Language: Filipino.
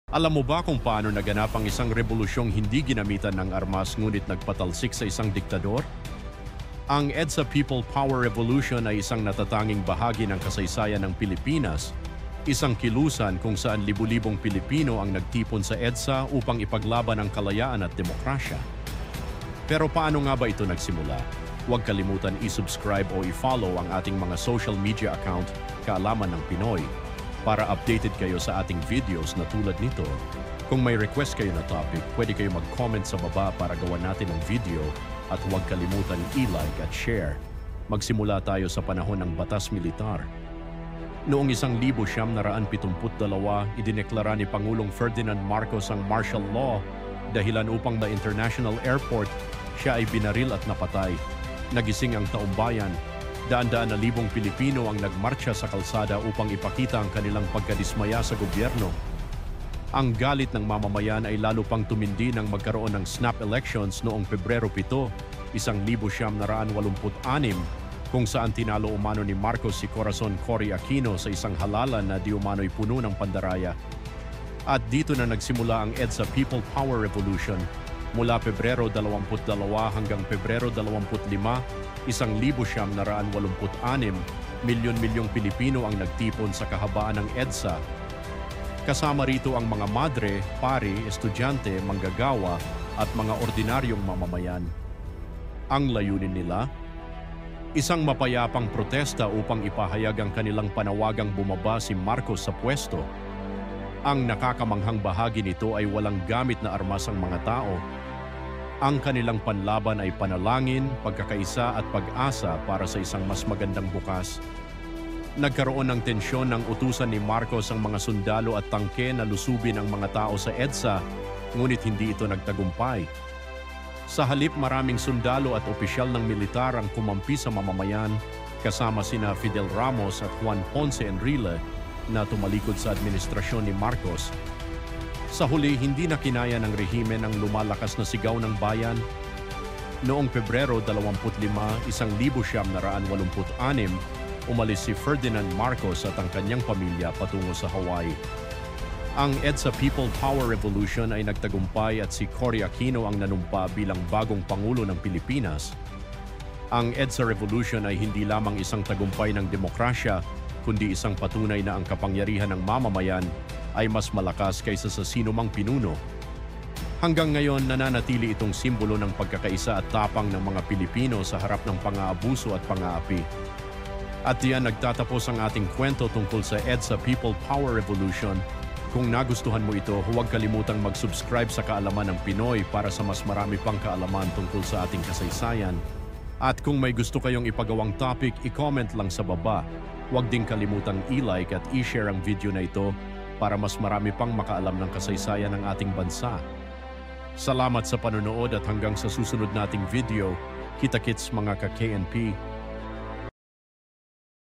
Alam mo ba kung paano naganap ang isang rebolusyong hindi ginamitan ng armas ngunit nagpatalsik sa isang diktador? Ang EDSA People Power Revolution ay isang natatanging bahagi ng kasaysayan ng Pilipinas, isang kilusan kung saan libu-libong Pilipino ang nagtipon sa EDSA upang ipaglaban ang kalayaan at demokrasya. Pero paano nga ba ito nagsimula? Huwag kalimutan i-subscribe o i-follow ang ating mga social media account, Kaalaman ng Pinoy, para updated kayo sa ating videos na tulad nito. Kung may request kayo na topic, pwede kayo mag-comment sa baba para gawan natin ang video at huwag kalimutan i-like at share. Magsimula tayo sa panahon ng Batas Militar. Noong 1972, idineklara ni Pangulong Ferdinand Marcos ang martial law dahilan upang the International Airport siya ay binaril at napatay. Nagising ang taumbayan. Daan-daan na libong Pilipino ang nagmarcha sa kalsada upang ipakita ang kanilang pagkadismaya sa gobyerno. Ang galit ng mamamayan ay lalo pang tumindi nang magkaroon ng snap elections noong Pebrero 7, 1986, kung saan tinalo umano ni Marcos si Corazon Cory Aquino sa isang halalan na di umano'y puno ng pandaraya. At dito na nagsimula ang EDSA People Power Revolution. Mula Pebrero 22 hanggang Pebrero 25, 1986, milyon-milyong Pilipino ang nagtipon sa kahabaan ng EDSA. Kasama rito ang mga madre, pari, estudyante, manggagawa at mga ordinaryong mamamayan. Ang layunin nila? Isang mapayapang protesta upang ipahayag ang kanilang panawagang bumaba si Marcos sa pwesto. Ang nakakamanghang bahagi nito ay walang gamit na armas ang mga tao. Ang kanilang panlaban ay panalangin, pagkakaisa at pag-asa para sa isang mas magandang bukas. Nagkaroon ng tensyon ng utusan ni Marcos ang mga sundalo at tangke na lusubin ang mga tao sa EDSA, ngunit hindi ito nagtagumpay. Sa halip, maraming sundalo at opisyal ng militar ang kumampi sa mamamayan, kasama sina Fidel Ramos at Juan Ponce Enrile na tumalikod sa administrasyon ni Marcos. Sa huli, hindi na kinaya ng rehimen ang lumalakas na sigaw ng bayan. Noong Pebrero 25, 1986, umalis si Ferdinand Marcos at ang kanyang pamilya patungo sa Hawaii. Ang EDSA People Power Revolution ay nagtagumpay at si Cory Aquino ang nanumpa bilang bagong Pangulo ng Pilipinas. Ang EDSA Revolution ay hindi lamang isang tagumpay ng demokrasya, kundi isang patunay na ang kapangyarihan ng mamamayan ay mas malakas kaysa sa sinumang pinuno. Hanggang ngayon, nananatili itong simbolo ng pagkakaisa at tapang ng mga Pilipino sa harap ng pang-aabuso at pang-aapi. At diyan nagtatapos ang ating kwento tungkol sa EDSA People Power Revolution. Kung nagustuhan mo ito, huwag kalimutang mag-subscribe sa Kaalaman ng Pinoy para sa mas marami pang kaalaman tungkol sa ating kasaysayan. At kung may gusto kayong ipagawang topic, i-comment lang sa baba. Huwag ding kalimutang i-like at i-share ang video na ito para mas marami pang makaalam ng kasaysayan ng ating bansa. Salamat sa panonood at hanggang sa susunod nating video, kita-kits mga ka-KNP.